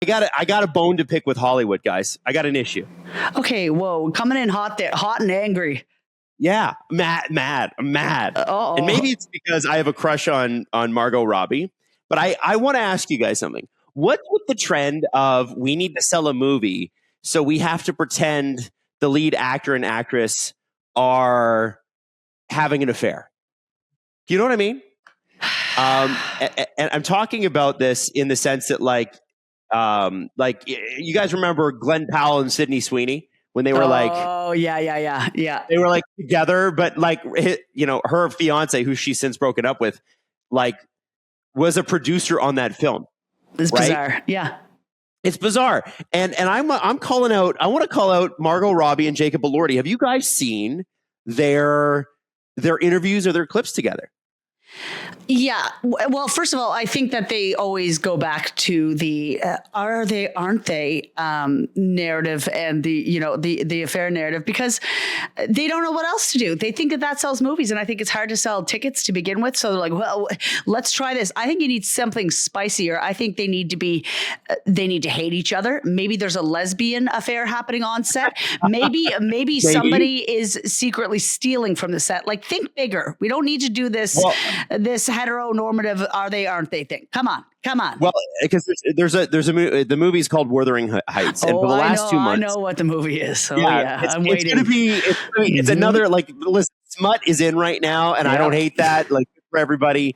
I got a bone to pick with Hollywood, guys. I got an issue. Okay, whoa, coming in hot there, hot and angry. Yeah, I'm mad. And maybe it's because I have a crush on Margot Robbie. But I want to ask you guys something. What's with the trend of we need to sell a movie, so we have to pretend the lead actor and actress are having an affair? Do you know what I mean? And I'm talking about this in the sense that, like you guys remember Glenn Powell and Sydney Sweeney when they were yeah. They were like together, but like, you know, her fiance, who she's since broken up with, like, was a producer on that film. It's bizarre. Yeah. It's bizarre. And I'm calling out, I want to call out Margot Robbie and Jacob Elordi. Have you guys seen their interviews or their clips together? Yeah. Well, first of all, I think that they always go back to the are they, aren't they narrative and the affair narrative, because they don't know what else to do. They think that sells movies. And I think it's hard to sell tickets to begin with. So they're like, well, let's try this. I think you need something spicier. I think they need to hate each other. Maybe there's a lesbian affair happening on set. Maybe somebody is secretly stealing from the set. Like, think bigger. We don't need to do this. Well, this heteronormative are they, aren't they thing. Come on. Well, because the movie's called Wuthering Heights, and for the last 2 months, I know what the movie is. So I'm waiting. It's another, like, listen, smut is in right now, and I don't hate that. Like, for everybody.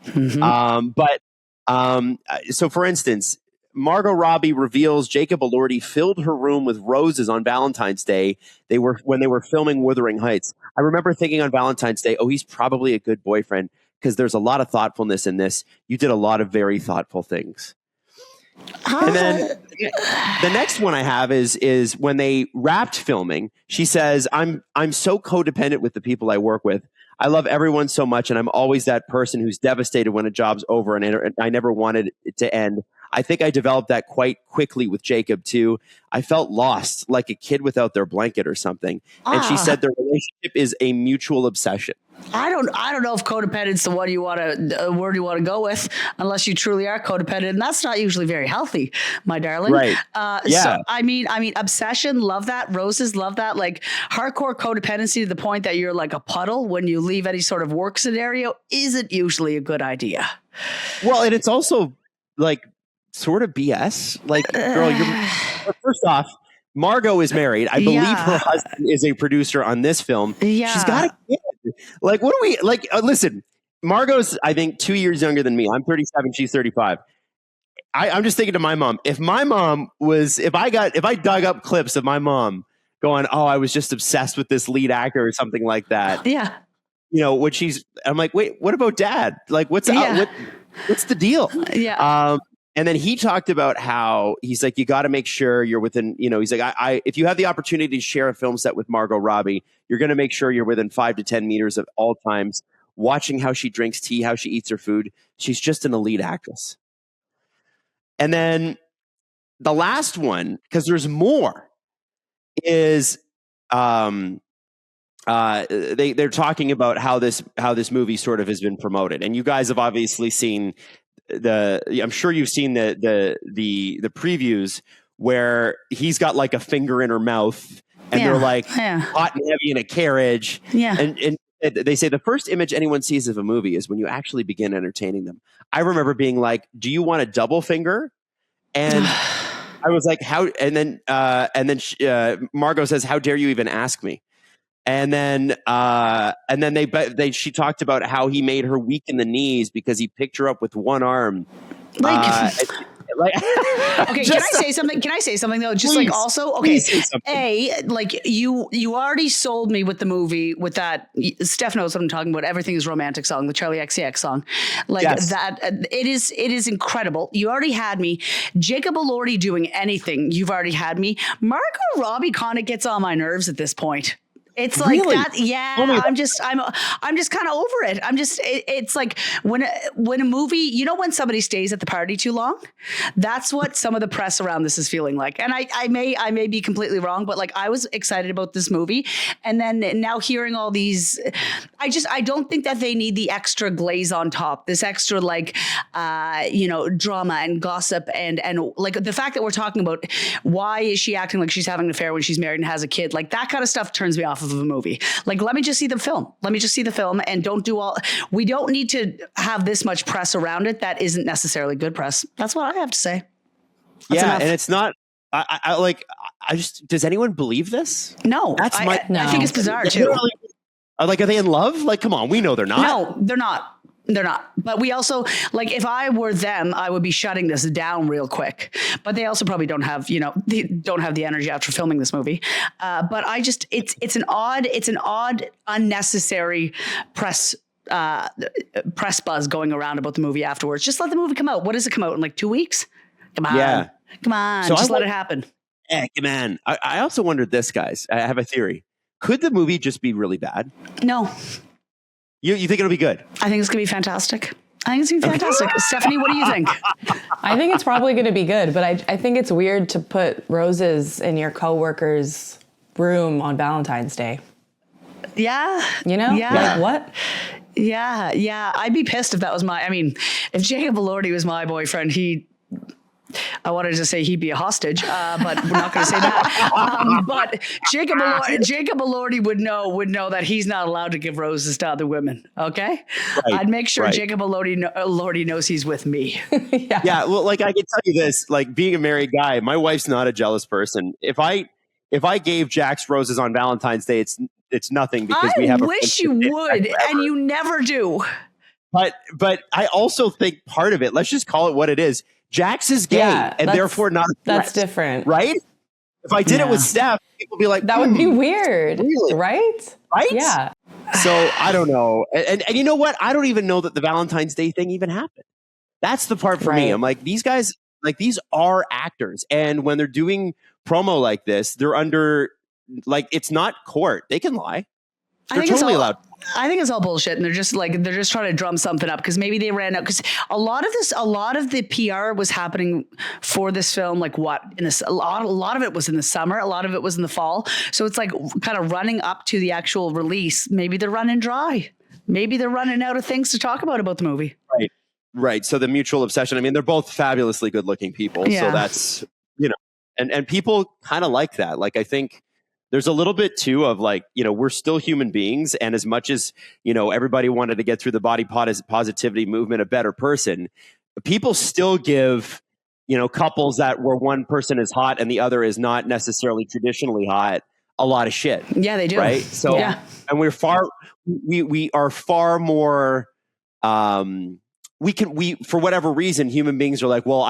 So for instance, Margot Robbie reveals Jacob Elordi filled her room with roses on Valentine's Day. When they were filming Wuthering Heights. I remember thinking on Valentine's Day, oh, he's probably a good boyfriend, because there's a lot of thoughtfulness in this. You did a lot of very thoughtful things. And then the next one I have is when they wrapped filming, she says, I'm so codependent with the people I work with. I love everyone so much, and I'm always that person who's devastated when a job's over, and I never wanted it to end. I think I developed that quite quickly with Jacob too. I felt lost, like a kid without their blanket or something. And she said their relationship is a mutual obsession. I don't know if codependent's the word you want to go with, unless you truly are codependent, and that's not usually very healthy, my darling. Right? So I mean, obsession, love that. Roses, love that. Like, hardcore codependency to the point that you're like a puddle when you leave any sort of work scenario isn't usually a good idea. Well, and it's also like sort of BS. Like, girl, first off, Margot is married. I believe her husband is a producer on this film. Yeah. She's got a kid. Like, what do we like? Listen, Margot's, I think, 2 years younger than me. I'm 37. She's 35. I'm just thinking to my mom, if I dug up clips of my mom going, oh, I was just obsessed with this lead actor or something like that. Yeah. You know, I'm like, wait, what about dad? Like, what's the deal? Yeah. And then he talked about how he's like, you got to make sure you're within, you know, he's like, if you have the opportunity to share a film set with Margot Robbie, you're going to make sure you're within 5 to 10 meters at all times, watching how she drinks tea, how she eats her food. She's just an elite actress. And then the last one, because there's more, is they're talking about how this movie sort of has been promoted. And you guys have obviously seen I'm sure you've seen the previews where he's got like a finger in her mouth, and they're like hot and heavy in a carriage. Yeah. And they say the first image anyone sees of a movie is when you actually begin entertaining them. I remember being like, do you want a double finger? And I was like, how? And then Margot says, how dare you even ask me? And then she talked about how he made her weak in the knees because he picked her up with one arm. Okay, can I say something though? Just please, like also, okay, like you already sold me with the movie with that. Steph knows what I'm talking about. Everything is Romantic song, the Charlie XCX song, like that. It is incredible. You already had me. Jacob Elordi doing anything, you've already had me. Margot Robbie kind of gets on my nerves at this point. It's like Really? that. Yeah. Only I'm just kind of over it. It's like when a movie, you know, when somebody stays at the party too long, that's what some of the press around this is feeling like. And I may be completely wrong, but like I was excited about this movie. And then now hearing all these, I don't think that they need the extra glaze on top, this extra like, drama and gossip and like the fact that we're talking about why is she acting like she's having an affair when she's married and has a kid, like that kind of stuff turns me off of a movie. Like, let me just see the film. And we don't need to have this much press around it. That isn't necessarily good press. That's what I have to say. That's enough. And it's not, does anyone believe this? No, I think it's bizarre too. Are they in love? Like, come on, we know they're not. No, they're not. They're not. But we also, like, if I were them, I would be shutting this down real quick. But they also probably don't have the energy after filming this movie. But it's an odd, unnecessary press buzz going around about the movie afterwards. Just let the movie come out. What does it come out in, like 2 weeks? Come on. Yeah. Come on. So just let it happen. Heck, man. I also wondered this, guys. I have a theory. Could the movie just be really bad? No. You think it'll be good? I think it's going to be fantastic. Stephanie, what do you think? I think it's probably going to be good, but I think it's weird to put roses in your coworker's room on Valentine's Day. Yeah. You know? Yeah. Like, what? Yeah. I'd be pissed if that was if Jacob Elordi was my boyfriend, I wanted to say he'd be a hostage, but we're not going to say that. But Jacob Elordi would know that he's not allowed to give roses to other women. Okay, right, I'd make sure Jacob Elordi knows he's with me. Yeah. Well, like I can tell you this: like being a married guy, my wife's not a jealous person. If I gave Jax roses on Valentine's Day, it's nothing because we have. I wish you would, and you never do. But I also think part of it. Let's just call it what it is. Jax is gay and therefore not a threat, that's different, right? If I did it with Steph, people would be like, that would be weird, really? Right? Yeah. So I don't know. And you know what? I don't even know that the Valentine's Day thing even happened. That's the part for me. I'm like, these guys, like these are actors. And when they're doing promo like this, they're under, like, it's not court. They can lie. They're totally allowed. I think it's all bullshit, and they're just trying to drum something up because maybe they ran out. Because a lot of the PR was happening for this film. Like a lot of it was in the summer, a lot of it was in the fall. So it's like kind of running up to the actual release. Maybe they're running dry. Maybe they're running out of things to talk about the movie. Right. So the mutual obsession. I mean, they're both fabulously good-looking people. Yeah. So that's and people kind of like that. Like I think. There's a little bit too of like, we're still human beings. And as much as, everybody wanted to get through the body positivity movement a better person, people still give, couples where one person is hot and the other is not necessarily traditionally hot, a lot of shit. Yeah, they do. Right. So, and we are far more, for whatever reason, human beings are like, well,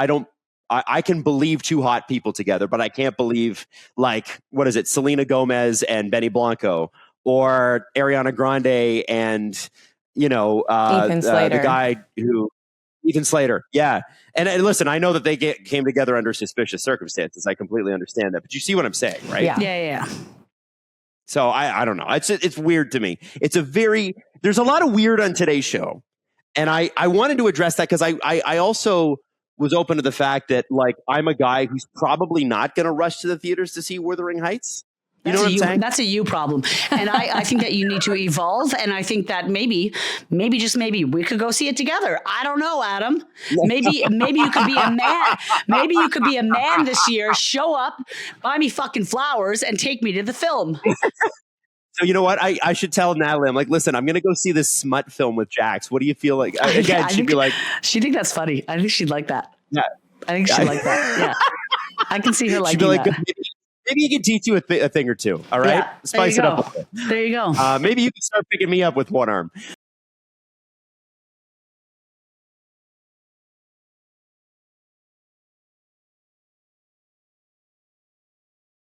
I can believe two hot people together, but I can't believe Selena Gomez and Benny Blanco or Ariana Grande and, Ethan Slater. The guy Ethan Slater. Yeah. And listen, I know that they came together under suspicious circumstances. I completely understand that, but you see what I'm saying, right? Yeah. So I don't know. It's weird to me. There's a lot of weird on today's show. And I wanted to address that because I also was open to the fact that, like, I'm a guy who's probably not going to rush to the theaters to see Wuthering Heights. You know what I'm saying? That's a you problem. And I think that you need to evolve. And I think that maybe we could go see it together. I don't know, Adam. Maybe you could be a man. Maybe you could be a man this year, show up, buy me fucking flowers, and take me to the film. So you know what? I should tell Natalie. I'm like, listen, I'm going to go see this smut film with Jax. What do you feel like? Again, she'd be like, she'd think that's funny. I think she'd like that. Yeah, I think she'd like that. Yeah, I can see her liking she'd be like, that. Maybe you can teach you a thing or two. All right, yeah, spice it up. There you go. Maybe you can start picking me up with one arm.